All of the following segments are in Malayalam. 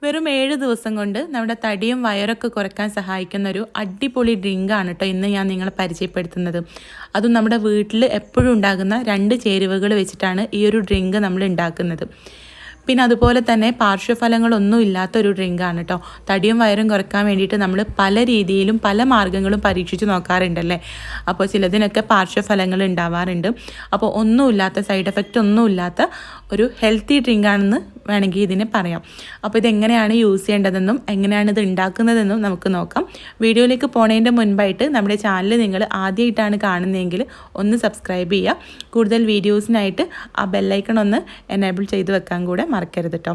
വെറും 7 ദിവസം കൊണ്ട് നമ്മുടെ തടിയും വയറൊക്കെ കുറയ്ക്കാൻ സഹായിക്കുന്ന ഒരു അടിപൊളി ഡ്രിങ്കാണ് കേട്ടോ ഇന്ന് ഞാൻ നിങ്ങളെ പരിചയപ്പെടുത്തുന്നത്. അതും നമ്മുടെ വീട്ടിൽ എപ്പോഴും ഉണ്ടാകുന്ന 2 ചേരുവകൾ വെച്ചിട്ടാണ് ഈ ഒരു ഡ്രിങ്ക് നമ്മൾ ഉണ്ടാക്കുന്നത്. പിന്നെ അതുപോലെ തന്നെ പാർശ്വഫലങ്ങളൊന്നും ഇല്ലാത്തൊരു ഡ്രിങ്കാണ് കേട്ടോ. തടിയും വയറും കുറയ്ക്കാൻ വേണ്ടിയിട്ട് നമ്മൾ പല രീതിയിലും പല മാർഗ്ഗങ്ങളും പരീക്ഷിച്ച് നോക്കാറുണ്ടല്ലേ. അപ്പോൾ ചിലതിനൊക്കെ പാർശ്വഫലങ്ങൾ ഉണ്ടാവാറുണ്ട്. അപ്പോൾ ഒന്നുമില്ലാത്ത സൈഡ് എഫക്റ്റ് ഒന്നുമില്ലാത്ത ഒരു ഹെൽത്തി ഡ്രിങ്കാണെന്ന് വേണമെങ്കിൽ ഇതിനെ പറയാം. അപ്പോൾ ഇതെങ്ങനെയാണ് യൂസ് ചെയ്യേണ്ടതെന്നും എങ്ങനെയാണ് ഇത് ഉണ്ടാക്കുന്നതെന്നും നമുക്ക് നോക്കാം. വീഡിയോയിലേക്ക് പോണതിൻ്റെ മുൻപായിട്ട് നമ്മുടെ ചാനൽ നിങ്ങൾ ആദ്യമായിട്ടാണ് കാണുന്നതെങ്കിൽ ഒന്ന് സബ്സ്ക്രൈബ് ചെയ്യുക. കൂടുതൽ വീഡിയോസിനായിട്ട് ആ ബെല്ലൈക്കൺ ഒന്ന് എനേബിൾ ചെയ്ത് വെക്കാൻ കൂടെ മറക്കരുത് കേട്ടോ.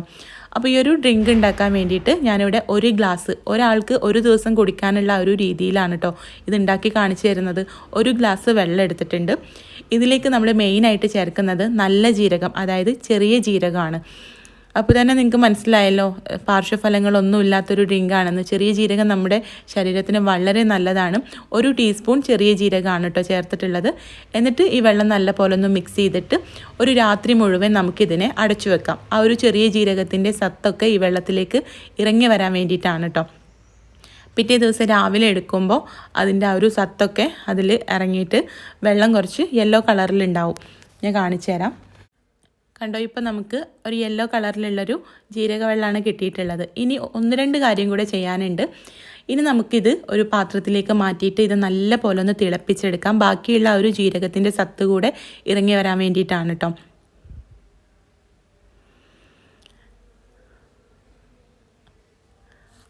അപ്പോൾ ഈ ഒരു ഡ്രിങ്ക് ഉണ്ടാക്കാൻ വേണ്ടിയിട്ട് ഞാനിവിടെ ഒരു ഗ്ലാസ് ഒരാൾക്ക് ഒരു ദിവസം കുടിക്കാനുള്ള ഒരു രീതിയിലാണ് കേട്ടോ ഇത് ഉണ്ടാക്കി കാണിച്ചു തരുന്നത്. ഒരു ഗ്ലാസ് വെള്ളം എടുത്തിട്ടുണ്ട്. ഇതിലേക്ക് നമ്മൾ മെയിനായിട്ട് ചേർക്കുന്നത് നല്ല ജീരകം, അതായത് ചെറിയ ജീരകമാണ്. അപ്പോൾ തന്നെ നിങ്ങൾക്ക് മനസ്സിലായല്ലോ പാർശ്വഫലങ്ങളൊന്നും ഇല്ലാത്തൊരു ഡ്രിങ്കാണെന്ന്. ചെറിയ ജീരകം നമ്മുടെ ശരീരത്തിന് വളരെ നല്ലതാണ്. 1 ടീസ്പൂൺ ചെറിയ ജീരകമാണ് കേട്ടോ ചേർത്തിട്ടുള്ളത്. എന്നിട്ട് ഈ വെള്ളം നല്ല പോലെ ഒന്ന് മിക്സ് ചെയ്തിട്ട് ഒരു രാത്രി മുഴുവൻ നമുക്കിതിനെ അടച്ചു വെക്കാം. ആ ഒരു ചെറിയ ജീരകത്തിൻ്റെ സത്തൊക്കെ ഈ വെള്ളത്തിലേക്ക് ഇറങ്ങി വരാൻ വേണ്ടിയിട്ടാണ് കേട്ടോ. പിറ്റേ ദിവസം രാവിലെ എടുക്കുമ്പോൾ അതിൻ്റെ ആ ഒരു സത്തൊക്കെ അതിൽ ഇറങ്ങിയിട്ട് വെള്ളം കുറച്ച് യെല്ലോ കളറിലുണ്ടാവും. ഞാൻ കാണിച്ചു തരാം. കണ്ടോ, ഇപ്പോൾ നമുക്ക് ഒരു യെല്ലോ കളറിലുള്ളൊരു ജീരക വെള്ളമാണ് കിട്ടിയിട്ടുള്ളത്. ഇനി 1-2 കാര്യം കൂടെ ചെയ്യാനുണ്ട്. ഇനി നമുക്കിത് ഒരു പാത്രത്തിലേക്ക് മാറ്റിയിട്ട് ഇത് നല്ല പോലെ ഒന്ന് തിളപ്പിച്ചെടുക്കാം. ബാക്കിയുള്ള ഒരു ജീരകത്തിൻ്റെ സത്ത് കൂടെ ഇറങ്ങി വരാൻ വേണ്ടിയിട്ടാണ് കേട്ടോ.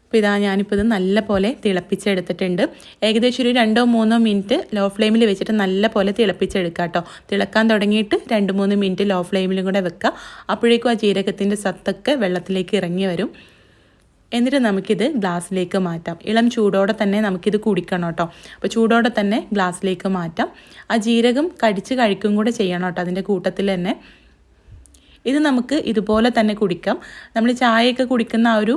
അപ്പോൾ ഇതാ ഞാനിപ്പോൾ ഇത് നല്ല പോലെ തിളപ്പിച്ചെടുത്തിട്ടുണ്ട്. ഏകദേശം ഒരു 2-3 മിനിറ്റ് ലോ ഫ്ലെയിമിൽ വെച്ചിട്ട് നല്ല പോലെ തിളപ്പിച്ചെടുക്കുക കേട്ടോ. തിളക്കാൻ തുടങ്ങിയിട്ട് 2-3 മിനിറ്റ് ലോ ഫ്ലെയിമിലും കൂടെ വെക്കുക. അപ്പോഴേക്കും ആ ജീരകത്തിൻ്റെ സത്തൊക്കെ വെള്ളത്തിലേക്ക് ഇറങ്ങി വരും. എന്നിട്ട് നമുക്കിത് ഗ്ലാസ്സിലേക്ക് മാറ്റാം. ഇളം ചൂടോടെ തന്നെ നമുക്കിത് കുടിക്കണം കേട്ടോ. അപ്പോൾ ചൂടോടെ തന്നെ ഗ്ലാസ്സിലേക്ക് മാറ്റാം. ആ ജീരകം കടിച്ച് കഴിക്കും കൂടെ ചെയ്യണം കേട്ടോ അതിൻ്റെ കൂട്ടത്തിൽ തന്നെ. ഇത് നമുക്ക് ഇതുപോലെ തന്നെ കുടിക്കാം. നമ്മൾ ചായയൊക്കെ കുടിക്കുന്ന ആ ഒരു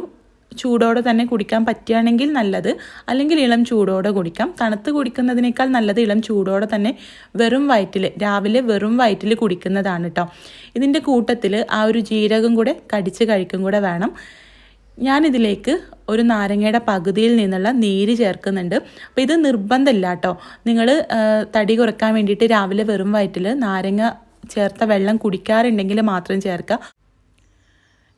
ചൂടോടെ തന്നെ കുടിക്കാൻ പറ്റുകയാണെങ്കിൽ നല്ലത്, അല്ലെങ്കിൽ ഇളം ചൂടോടെ കുടിക്കാം. തണുത്ത് കുടിക്കുന്നതിനേക്കാൾ നല്ലത് ഇളം ചൂടോടെ തന്നെ വെറും വയറ്റിൽ രാവിലെ വെറും വയറ്റിൽ കുടിക്കുന്നതാണ് കേട്ടോ. ഇതിൻ്റെ കൂട്ടത്തിൽ ആ ഒരു ജീരകം കൂടെ കടിച്ച് കഴിക്കും കൂടെ വേണം. ഞാനിതിലേക്ക് ഒരു നാരങ്ങയുടെ പകുതിയിൽ നിന്നുള്ള നീര് ചേർക്കുന്നുണ്ട്. അപ്പോൾ ഇത് നിർബന്ധമില്ല കേട്ടോ. നിങ്ങൾ തടി കുറയ്ക്കാൻ വേണ്ടിയിട്ട് രാവിലെ വെറും വയറ്റിൽ നാരങ്ങ ചേർത്ത വെള്ളം കുടിക്കാറുണ്ടെങ്കിൽ മാത്രം ചേർക്കുക.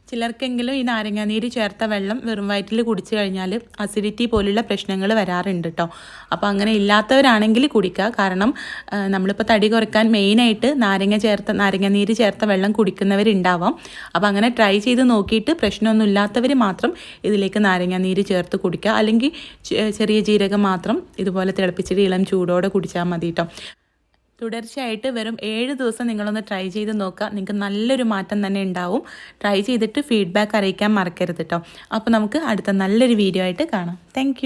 ചിലർക്കെങ്കിലും ഈ നാരങ്ങാനീര് ചേർത്ത വെള്ളം വെറും വയറ്റിൽ കുടിച്ചു കഴിഞ്ഞാൽ അസിഡിറ്റി പോലുള്ള പ്രശ്നങ്ങൾ വരാറുണ്ട് കേട്ടോ. അപ്പോൾ അങ്ങനെ ഇല്ലാത്തവരാണെങ്കിൽ കുടിക്കുക. കാരണം നമ്മളിപ്പോൾ തടി കുറയ്ക്കാൻ മെയിനായിട്ട് നാരങ്ങാനീര് ചേർത്ത വെള്ളം കുടിക്കുന്നവരുണ്ടാവാം. അപ്പോൾ അങ്ങനെ ട്രൈ ചെയ്ത് നോക്കിയിട്ട് പ്രശ്നമൊന്നും ഇല്ലാത്തവർ മാത്രം ഇതിലേക്ക് നാരങ്ങാനീര് ചേർത്ത് കുടിക്കുക. അല്ലെങ്കിൽ ചെറിയ ജീരകം മാത്രം ഇതുപോലെ തിളപ്പിച്ചിട്ട് ഇളം ചൂടോടെ കുടിച്ചാൽ മതി കേട്ടോ. തുടർച്ചയായിട്ട് വെറും 7 ദിവസം നിങ്ങളൊന്ന് ട്രൈ ചെയ്ത് നോക്കുക. നിങ്ങൾക്ക് നല്ലൊരു മാറ്റം തന്നെ ഉണ്ടാവും. ട്രൈ ചെയ്തിട്ട് ഫീഡ്ബാക്ക് അറിയിക്കാൻ മറക്കരുത് കേട്ടോ. അപ്പോൾ നമുക്ക് അടുത്ത നല്ലൊരു വീഡിയോ ആയിട്ട് കാണാം. താങ്ക്